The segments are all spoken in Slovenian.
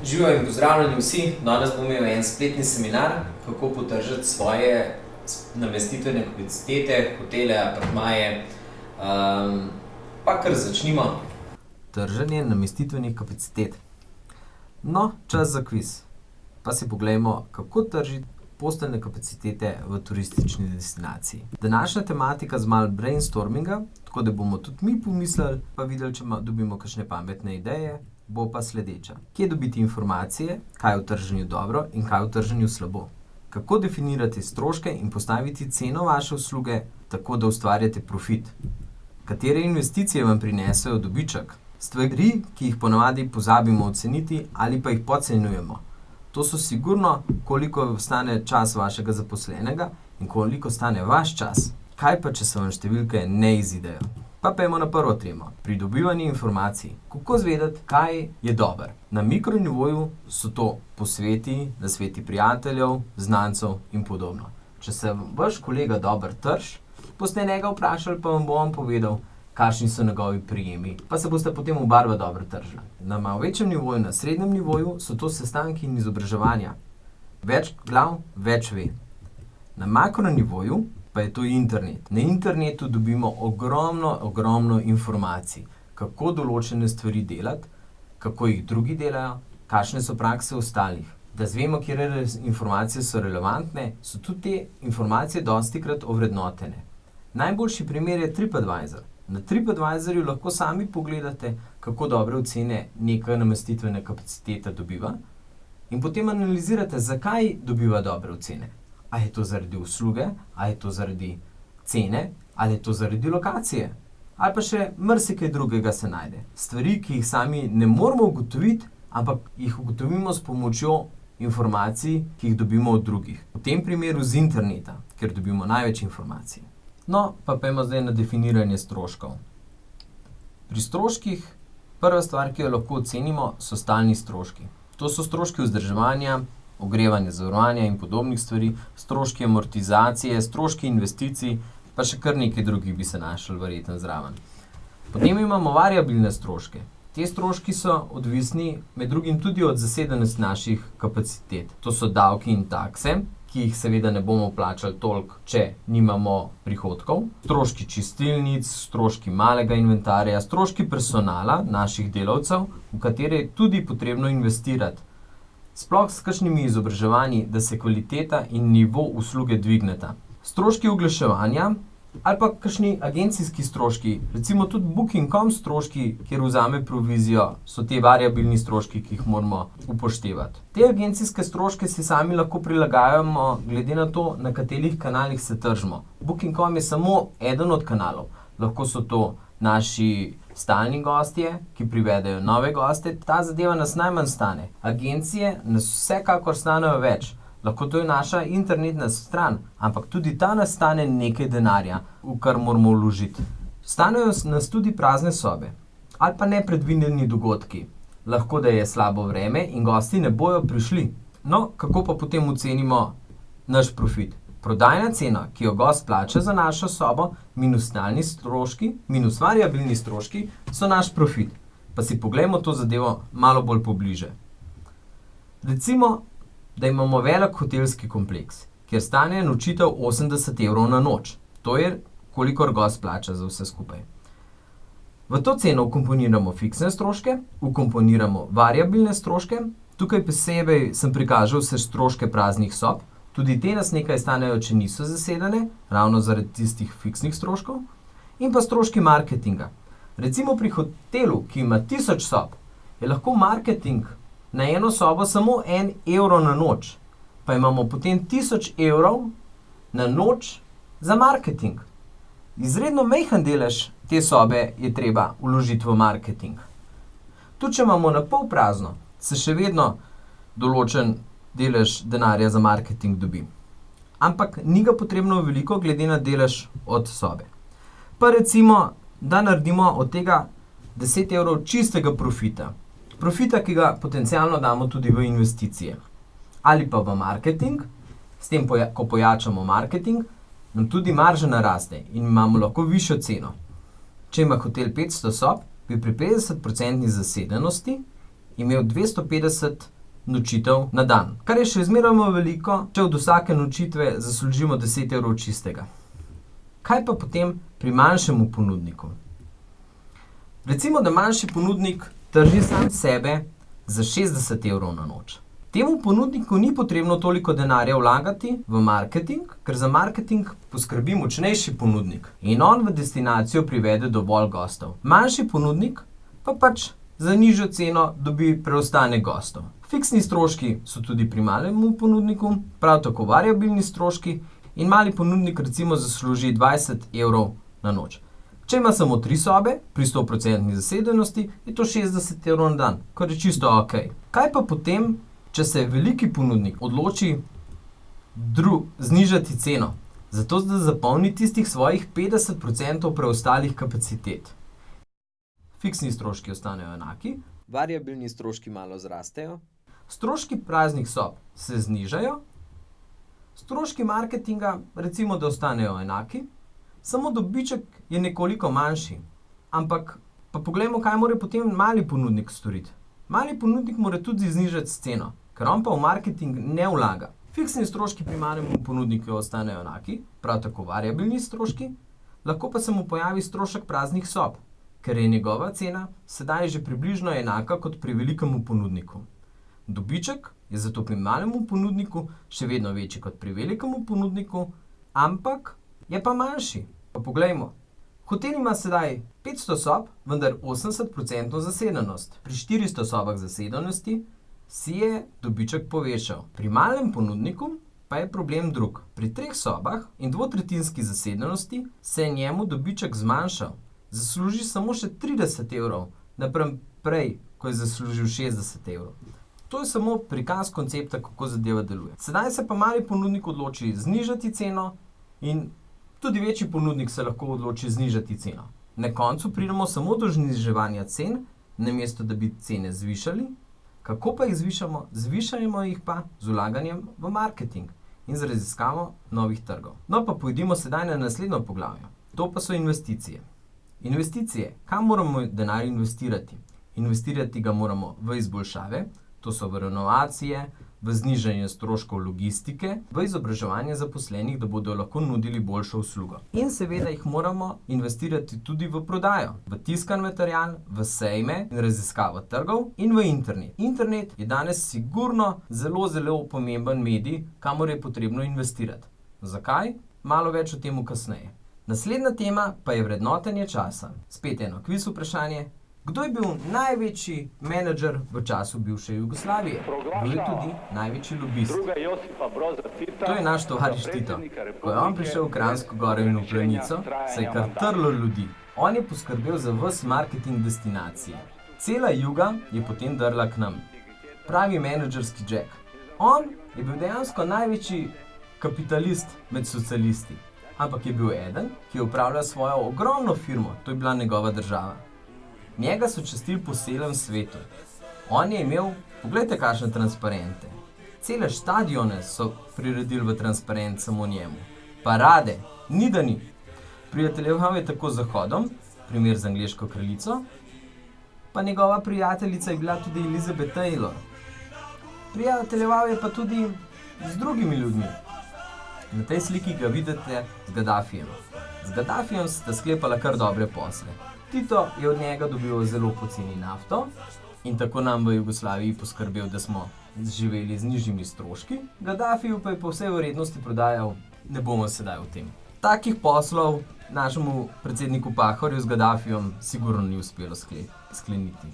Živijo in pozdravljeni vsi, danes bomo imeli en spletni seminar, kako potržiti svoje namestitvene kapacitete, hotele, apartmaje. Pa kar začnimo. Trženje namestitvenih kapacitet. No, čas za kviz. Pa si poglejmo, kako tržiti posteljne kapacitete v turistični destinaciji. Današnja tematika z malo brainstorminga, tako da bomo tudi mi pomislili, pa videli, če dobimo kakšne pametne ideje, bo pa sledeča. Kje dobiti informacije, kaj je v trženju dobro in kaj je v trženju slabo? Kako definirati stroške in postaviti ceno vaše usluge, tako da ustvarjate profit? Katere investicije vam prinesejo dobiček? Stvari, ki jih ponavadi pozabimo oceniti ali pa jih podcenjujemo. To so sigurno, koliko stane čas vašega zaposlenega in koliko stane vaš čas. Kaj pa, če se vam številke ne izidejo? Pa pojmo na prvo temo. Pridobivanje informacij. Kako zvedeti, kaj je dobro? Na mikronivoju so to posveti, nasveti prijateljev, znancev in podobno. Če se vaš kolega dobro trž, boste njega vprašali, pa vam bo on povedal, kakšni so njegovi prijemi, pa se boste potem oba dobro tržili. Na malo večjem nivoju, na srednjem nivoju, so to sestanki in izobraževanja. Več glav, več ve. Na makronivoju pa je to internet. Na internetu dobimo ogromno informacij, kako določene stvari delati, kako jih drugi delajo, kakšne so prakse ostalih. Da zvemo, kje informacije so relevantne, so tudi te informacije dostikrat ovrednotene. Najboljši primer je TripAdvisor. Na TripAdvisorju lahko sami pogledate, kako dobre ocene neka namestitvena kapaciteta dobiva in potem analizirate, zakaj dobiva dobre ocene. A je to zaradi usluge, a je to zaradi cene, ali je to zaradi lokacije. Ali pa še marsikaj drugega se najde. Stvari, ki jih sami ne moramo ugotoviti, ampak jih ugotovimo s pomočjo informacij, ki jih dobimo od drugih. V tem primeru z interneta, ker dobimo največ informacij. No, pa pojmo zdaj na definiranje stroškov. Pri stroških prva stvar, ki jo lahko ocenimo, so stalni stroški. To so stroški vzdrževanja, ogrevanja, zavarovanja in podobnih stvari, stroški amortizacije, stroški investicij, pa še kar nekaj drugih bi se našli verjetno zraven. Potem imamo variabilne stroške. Te stroški so odvisni med drugim tudi od zasedenosti naših kapacitet. To so davki in takse, ki jih seveda ne bomo plačali toliko, če nimamo prihodkov. Stroški čistilnic, stroški malega inventarja, stroški personala, naših delavcev, v katere je tudi potrebno investirati. Sploh s kakšnimi izobraževanji, da se kvaliteta in nivo usluge dvigneta. Stroški oglaševanja ali pa kakšni agencijski stroški, recimo tudi Booking.com stroški, kjer vzame provizijo, so te variabilni stroški, ki jih moramo upoštevati. Te agencijske stroške si sami lahko prilagajamo glede na to, na katerih kanalih se tržimo. Booking.com je samo eden od kanalov. Lahko so to naši stalni gostje, ki privedejo nove goste. Ta zadeva nas najmanj stane. Agencije nas vsekakor stanejo več. Lahko to je naša internetna stran, ampak tudi ta nas stane nekaj denarja, v kar moramo vložiti. Stanejo nas tudi prazne sobe ali pa nepredvideni dogodki. Lahko da je slabo vreme in gosti ne bojo prišli. No, kako pa potem ocenimo naš profit? Prodajna cena, ki jo gost plača za našo sobo, minus stalni stroški, minus variabilni stroški, so naš profit. Pa si poglejmo to zadevo malo bolj pobliže. Recimo, da imamo velik hotelski kompleks, kjer stane nočitev 80 evrov na noč. To je, kolikor gost plača za vse skupaj. V to ceno vkomponiramo fiksne stroške, vkomponiramo variabilne stroške, tukaj posebej sem prikazal vse stroške praznih sob, tudi te nas nekaj stanejo, če niso zasedene, ravno zaradi tistih fiksnih stroškov, in pa stroški marketinga. Recimo pri hotelu, ki ima 1000 sob, je lahko marketing na eno sobo samo 1 evro na noč, pa imamo potem 1000 evrov na noč za marketing. Izredno majhen delež te sobe je treba vložiti v marketing. Tudi če imamo na pol prazno, se še vedno določen delež denarja za marketing dobi. Ampak ni ga potrebno veliko glede na delež od sobe. Pa recimo, da naredimo od tega 10 evrov čistega profita. Profita, ki ga potencialno damo tudi v investicije. Ali pa v marketing, s tem, ko pojačamo marketing, nam tudi marža naraste in imamo lahko višjo ceno. Če ima hotel 500 sob, bi pri 50% zasedenosti imel 250 nočitev na dan. Kar je še zmeraj veliko, če od vsake nočitve zaslužimo 10 evrov čistega. Kaj pa potem pri manjšemu ponudniku? Recimo, da manjši ponudnik trži sam sebe za 60 evrov na noč. Temu ponudniku ni potrebno toliko denarja vlagati v marketing, ker za marketing poskrbi močnejši ponudnik in on v destinacijo privede dovolj gostov. Manjši ponudnik pa pač za nižjo ceno dobi preostanek gostov. Fiksni stroški so tudi pri malemu ponudniku, prav tako variabilni stroški in mali ponudnik recimo zasluži 20 evrov na noč. Če ima samo 3 sobe, pri 100% zasedenosti, je to 60 evrov na dan, kar je čisto ok. Kaj pa potem, če se veliki ponudnik odloči znižati ceno, zato da zapolni tistih svojih 50% preostalih kapacitet? Fiksni stroški ostanejo enaki, variabilni stroški malo zrastejo, stroški praznih sob se znižajo, stroški marketinga recimo, da ostanejo enaki, samo dobiček je nekoliko manjši. Ampak pa poglejmo, kaj mora potem mali ponudnik storiti. Mali ponudnik mora tudi znižati ceno, ker on pa v marketing ne vlaga. Fiksni stroški pri malemu ponudniku ostanejo enaki, prav tako variabilni stroški, lahko pa se mu pojavi strošek praznih sob, ker je njegova cena sedaj že približno enaka kot pri velikemu ponudniku. Dobiček je zato pri malemu ponudniku še vedno večji kot pri velikemu ponudniku, ampak je pa manjši. Pa poglejmo. Hotel ima sedaj 500 sob, vendar 80% zasedenost. Pri 400 sobah zasedenosti si je dobiček povečal. Pri malem ponudniku pa je problem drug. Pri 3 sobah in 2/3 zasedenosti se je njemu dobiček zmanjšal. Zasluži samo še 30 evrov, napram prej, ko je zaslužil 60 evrov. To je samo prikaz koncepta, kako zadeva deluje. Sedaj se pa mali ponudnik odloči znižati ceno in tudi večji ponudnik se lahko odloči znižati ceno. Na koncu pridemo samo do zniževanja cen, namesto da bi cene zvišali. Kako pa jih zvišamo? Zvišajmo jih pa z vlaganjem v marketing in z raziskavo novih trgov. No pa pojdimo sedaj na naslednjo poglavje. To pa so investicije. Investicije. Kam moramo denar investirati? Investirati ga moramo v izboljšave, to so v renovacije, v znižanje stroškov logistike, v izobraževanje zaposlenih, da bodo lahko nudili boljšo uslugo. In seveda jih moramo investirati tudi v prodajo, v tiskan material, v sejme in raziskavo trgov in v internet. Internet je danes sigurno zelo pomemben medij, kamor je potrebno investirati. Zakaj? Malo več o tem kasneje. Naslednja tema pa je vrednotenje časa. Spet eno kviz vprašanje. Kdo je bil največji menedžer v času bivše Jugoslavije? Bil je tudi največji lobist. To je naš tovariš Tito. Ko je on prišel v Kranjsko Goro in v Planico, se je kar trlo ljudi. On je poskrbel za ves marketing destinacije. Cela Juga je potem drla k nam. Pravi menedžerski Jack. On je bil dejansko največji kapitalist med socialisti. Ampak je bil eden, ki je upravljal svojo ogromno firmo. To je bila njegova država. Njega so častili po celem svetu. On je imel, poglejte kakšne transparente. Cele štadione so priredili v transparent samo njemu. Parade, ni da ni. Prijateljeval je tako z Zahodom, primer z angleško kraljico, pa njegova prijateljica je bila tudi Elizabeth Taylor. Prijateljeval je pa tudi z drugimi ljudmi. Na tej sliki ga vidite z Gaddafijem. Z Gaddafijem sta sklepala kar dobre posle. Tito je od njega dobil zelo poceni nafto in tako nam v Jugoslaviji poskrbel, da smo živeli z nižjimi stroški. Gaddafiju pa je po vsej verjetnosti prodajal, ne bomo sedaj o tem. Takih poslov našemu predsedniku Pahorju z Gaddafijem sigurno ni uspelo skleniti.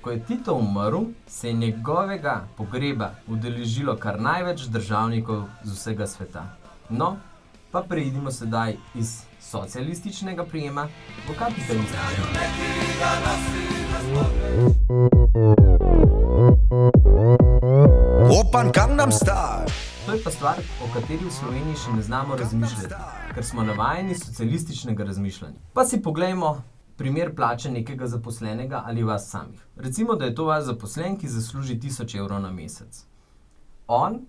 Ko je Tito umrl, se je njegovega pogreba udeležilo kar največ državnikov z vsega sveta. No, pa preidimo sedaj iz socialističnega prijema v kapitalističnega. Open Gangnam Style. To je pa stvar, o kateri v Sloveniji še ne znamo razmišljati, ker smo navajeni socialističnega razmišljanja. Pa si poglejmo primer plače nekega zaposlenega ali vas samih. Recimo, da je to vaš zaposlen, ki zasluži 1000 evrov na mesec. On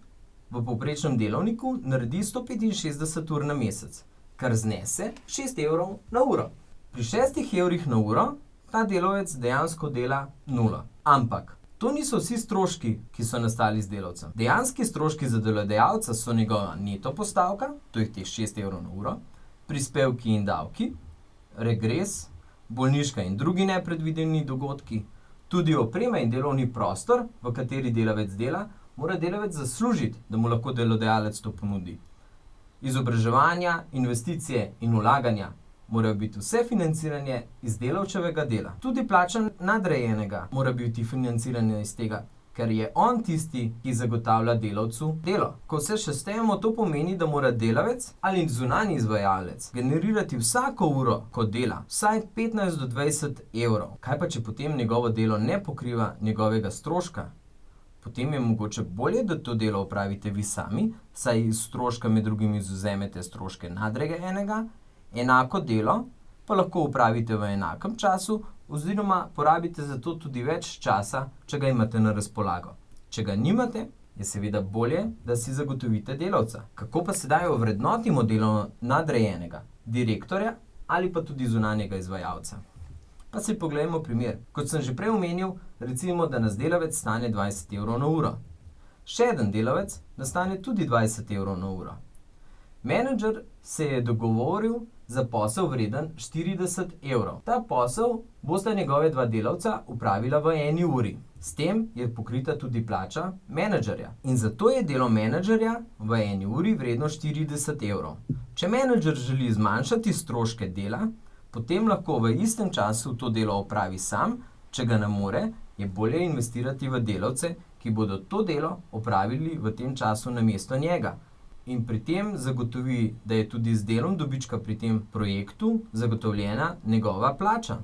v povprečnem delovniku naredi 165 ur na mesec, kar znese 6 evrov na uro. Pri 6 evrih na uro ta delovec dejansko dela 0. Ampak To niso vsi stroški, ki so nastali z delavcem. Dejanski stroški za delodajalca so njegova neto postavka, to je teh 6 evrov na uro, prispevki in davki, regres, bolniška in drugi nepredvideni dogodki, tudi oprema in delovni prostor, v kateri delavec dela, mora delavec zaslužiti, da mu lahko delodajalec to ponudi. Izobraževanja, investicije in vlaganja morajo biti vse financiranje iz delavčevega dela. Tudi plača nadrejenega mora biti financiranje iz tega, ker je on tisti, ki zagotavlja delavcu delo. Ko vse še štejemo, to pomeni, da mora delavec ali zunanji izvajalec generirati vsako uro, ko dela, vsaj 15 do 20 evrov. Kaj pa, če potem njegovo delo ne pokriva njegovega stroška? Potem je mogoče bolje, da to delo opravite vi sami, saj iz stroška med drugim izvzemete stroške nadrejenega, enako delo pa lahko opravite v enakem času oziroma porabite za to tudi več časa, če ga imate na razpolago. Če ga nimate, je seveda bolje, da si zagotovite delavca. Kako pa sedaj ovrednotimo delo nadrejenega, direktorja ali pa tudi zunanjega izvajalca? Pa si poglejmo primer. Kot sem že prej omenil, recimo, da nas delavec stane 20 evrov na uro. Še eden delavec nastane tudi 20 evrov na uro. Menedžer se je dogovoril za posel vreden 40 evrov. Ta posel bosta njegove dva delavca upravila v 1 uri. S tem je pokrita tudi plača menedžerja. In zato je delo menedžerja v 1 uri vredno 40 evrov. Če menedžer želi zmanjšati stroške dela, potem lahko v istem času to delo opravi sam, če ga ne more, je bolje investirati v delavce, ki bodo to delo opravili v tem času namesto njega. In pri tem zagotovi, da je tudi z delom dobička pri tem projektu zagotovljena njegova plača.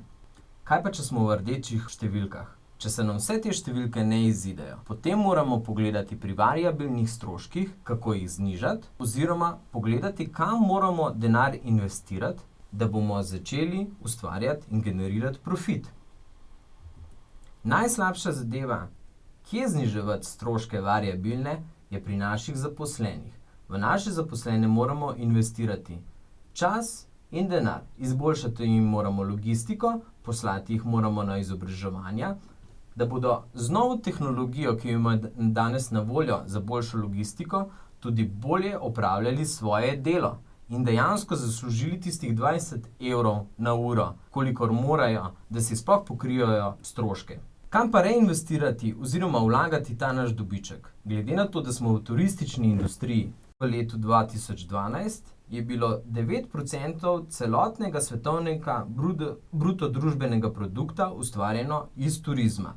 Kaj pa, če smo v rdečih številkah? Če se nam vse te številke ne izidejo, potem moramo pogledati pri variabilnih stroških, kako jih znižati, oziroma pogledati, kam moramo denar investirati, da bomo začeli ustvarjati in generirati profit. Najslabša zadeva, kje zniževati stroške variabilne, je pri naših zaposlenih. V naše zaposlene moramo investirati čas in denar. Izboljšati jim moramo logistiko, poslati jih moramo na izobraževanja, da bodo z novo tehnologijo, ki jo ima danes na voljo za boljšo logistiko, tudi bolje opravljali svoje delo in dejansko zaslužili tistih 20 evrov na uro, kolikor morajo, da si sploh pokrijajo stroške. Kam pa reinvestirati oziroma vlagati ta naš dobiček? Glede na to, da smo v turistični industriji, v letu 2012 je bilo 9% celotnega svetovnega bruto družbenega produkta ustvarjeno iz turizma.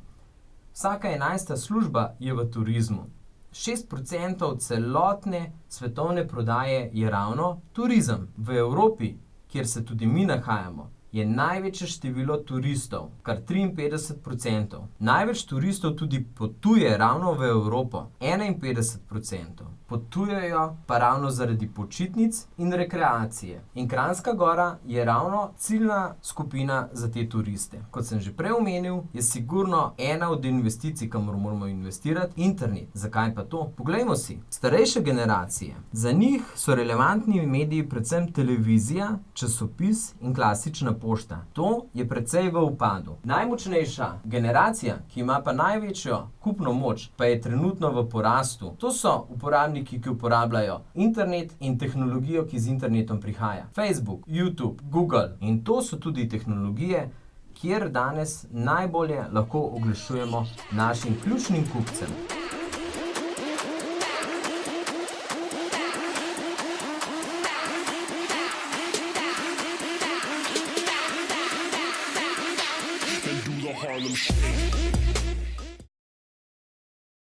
Vsaka 11. služba je v turizmu. 6% celotne svetovne prodaje je ravno turizem. V Evropi, kjer se tudi mi nahajamo, je največje število turistov, kar 53%. Največ turistov tudi potuje ravno v Evropo, 51%. Potujejo pa ravno zaradi počitnic in rekreacije. In Kranjska Gora je ravno ciljna skupina za te turiste. Kot sem že prej omenil, je sigurno ena od investicij, kamor moramo investirati, internet. Zakaj pa to? Poglejmo si. Starejše generacije. Za njih so relevantni mediji predvsem televizija, časopis in klasična pošta. To je precej v upadu. Najmočnejša generacija, ki ima pa največjo kupno moč, pa je trenutno v porastu. To so uporabniki, ki uporabljajo internet in tehnologijo, ki z internetom prihaja. Facebook, YouTube, Google. In to so tudi tehnologije, kjer danes najbolje lahko oglašujemo našim ključnim kupcem. Do the Harlem Shake.